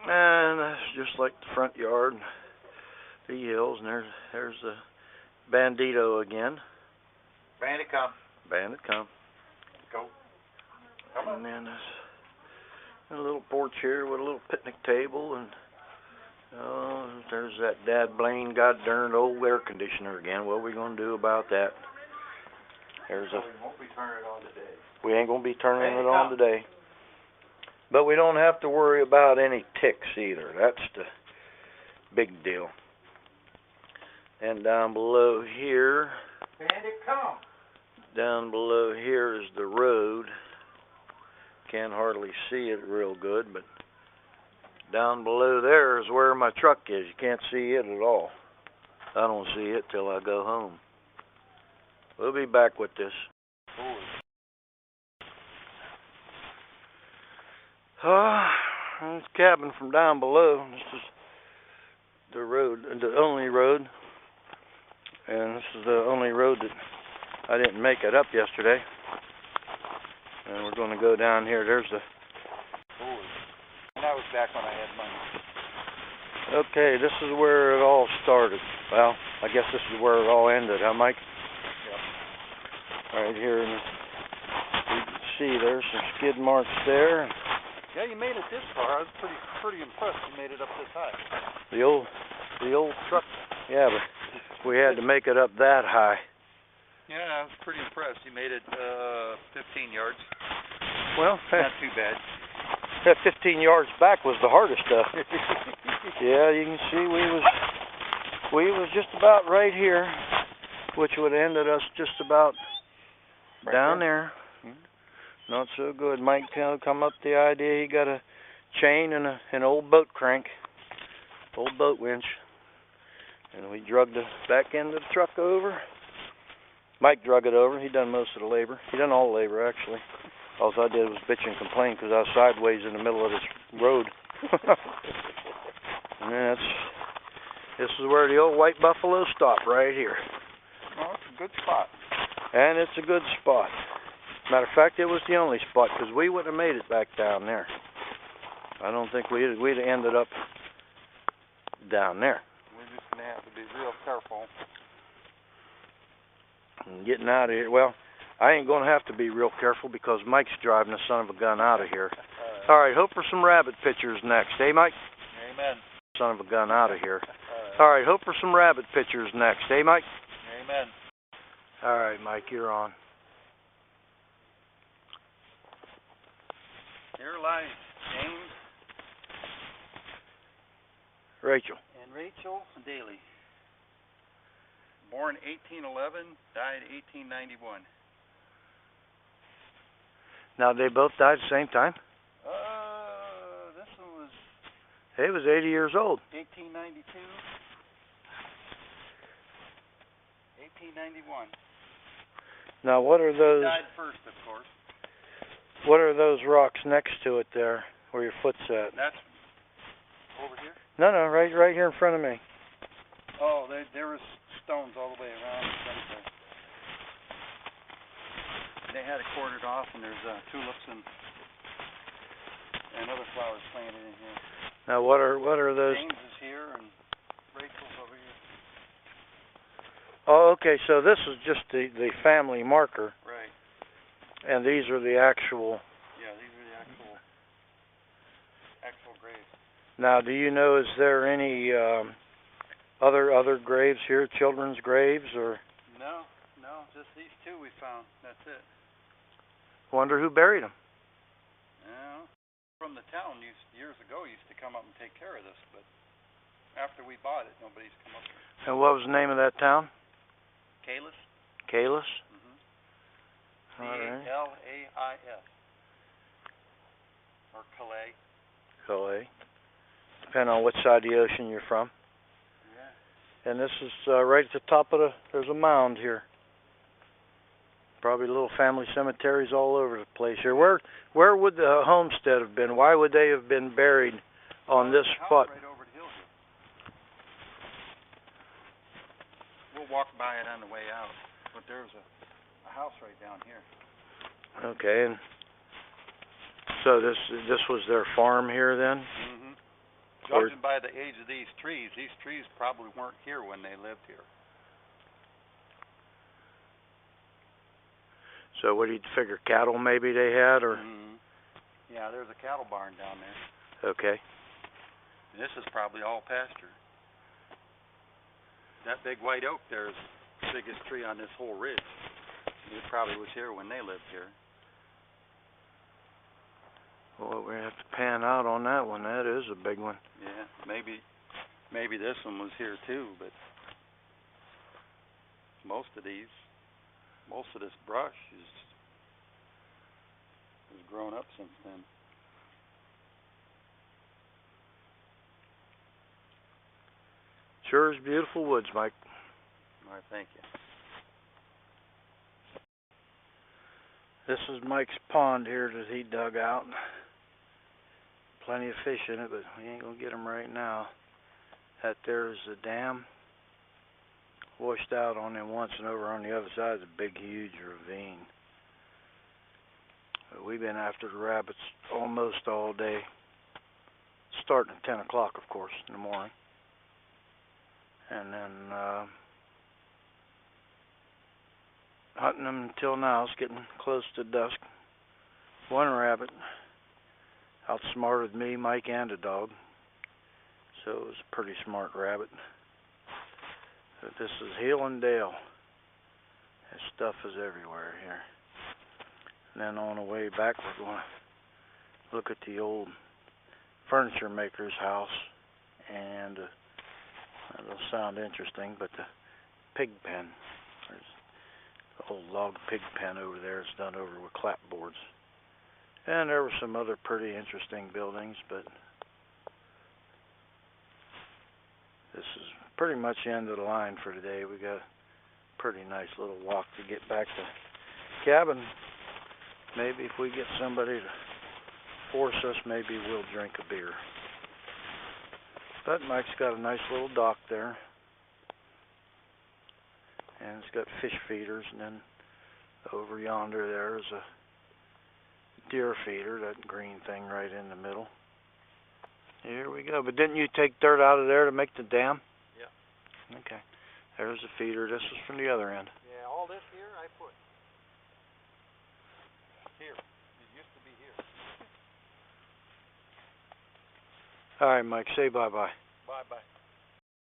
And that's just like the front yard, the hills, and there's the Bandito again. Bandit, come. Bandit, come. Go. Come on. And then there's a little porch here with a little picnic table, and there's that Dad Blaine god-darned old air conditioner again. What are we going to do about that? We won't be turning it on today. We ain't going to be turning it on today. But we don't have to worry about any ticks either. That's the big deal. And down below here, Bandit, come. down below here is the road. Can't hardly see it real good, but down below there is where my truck is. You can't see it at all. I don't see it till I go home. We'll be back with this. This cabin from down below. This is the road, the only road. And this is the only road that I didn't make it up yesterday. And we're going to go down here. There's the... And that was back when I had money. Okay, this is where it all started. Well, I guess this is where it all ended, huh, Mike? Yep. Right here, you can see there's some skid marks there. Yeah, you made it this far. I was pretty impressed you made it up this high. The old truck. Yeah, but we had to make it up that high. Yeah, I was pretty impressed. You made it 15 yards. Well, not too bad. That 15 yards back was the hardest stuff. Yeah, you can see we was just about right here, which would have ended us just about right down there. Not so good. Mike come up with the idea. He got a chain and an old boat crank, old boat winch, and we drug the back end of the truck over. Mike drug it over. He done most of the labor. He done all the labor, actually. All I did was bitch and complain because I was sideways in the middle of this road. And this is where the old white buffalo stopped, right here. Oh, it's a good spot. And it's a good spot. Matter of fact, it was the only spot because we wouldn't have made it back down there. I don't think we'd have ended up down there. We're just going to have to be real careful. And getting out of here. Well, I ain't going to have to be real careful because Mike's driving the son of a gun out of here. All right, hope for some rabbit pictures next. Hey, Mike? Amen. Son of a gun out of here. All right, hope for some rabbit pictures next. Hey, Mike? Amen. All right, Mike, you're on. Here lies James. Rachel. And Rachel Daly. Born 1811, died 1891. Now, they both died at the same time? This one was... He was 80 years old. 1892. 1891. Now, what are those... He died first, of course. What are those rocks next to it there, where your foot's at? That's over here? No, right here in front of me. Oh, there was stones all the way around the cemetery. They had it corded off, and there's tulips and other flowers planted in here. Now, what are those? James is here, and Rachel's over here. Oh, okay. So this is just the family marker. Right. And these are the actual. Yeah, these are the actual graves. Now, do you know, is there any other graves here, children's graves, or? No, just these two we found. That's it. Wonder who buried them. Yeah, from the town years ago used to come up and take care of this, but after we bought it, nobody's come up here. And what was the name of that town? Kalis. Kalis? All right. Calais. Or Calais. Calais. Depending on which side of the ocean you're from. Yeah. And this is right at the top of there's a mound here. Probably little family cemeteries all over the place here. Where would the homestead have been? Why would they have been buried on this spot? Right over the hill here. We'll walk by it on the way out, but there's a house right down here. Okay, and so this was their farm here then? Mm-hmm. Judging by the age of these trees probably weren't here when they lived here. So what do you figure, cattle maybe they had, or? Mm-hmm. Yeah, there's a cattle barn down there. Okay. And this is probably all pasture. That big white oak there is the biggest tree on this whole ridge. It probably was here when they lived here. Well, we have to pan out on that one. That is a big one. Yeah, maybe this one was here too, but most of this brush has grown up since then. Sure is beautiful woods, Mike. All right, thank you. This is Mike's pond here that he dug out. Plenty of fish in it, but we ain't gonna get them right now. That there is the dam. Washed out on them once, and over on the other side is a big, huge ravine. But we've been after the rabbits almost all day. Starting at 10 o'clock, of course, in the morning. And then hunting them until now. It's getting close to dusk. One rabbit outsmarted me, Mike, and a dog. So it was a pretty smart rabbit. But this is hill and dale. This stuff is everywhere here. And then on the way back, we're going to look at the old furniture maker's house. And it'll sound interesting, but the pig pen. There's the old log pig pen over there. It's done over with clapboards. And there were some other pretty interesting buildings, but this is pretty much the end of the line for today. We got a pretty nice little walk to get back to the cabin. Maybe if we get somebody to force us, maybe we'll drink a beer. But Mike's got a nice little dock there. And it's got fish feeders, and then over yonder there is a deer feeder, that green thing right in the middle. Here we go. But didn't you take dirt out of there to make the dam? Yeah. Okay. There's the feeder. This is from the other end. Yeah, all this here I put here. It used to be here. All right, Mike. Say bye-bye. Bye-bye.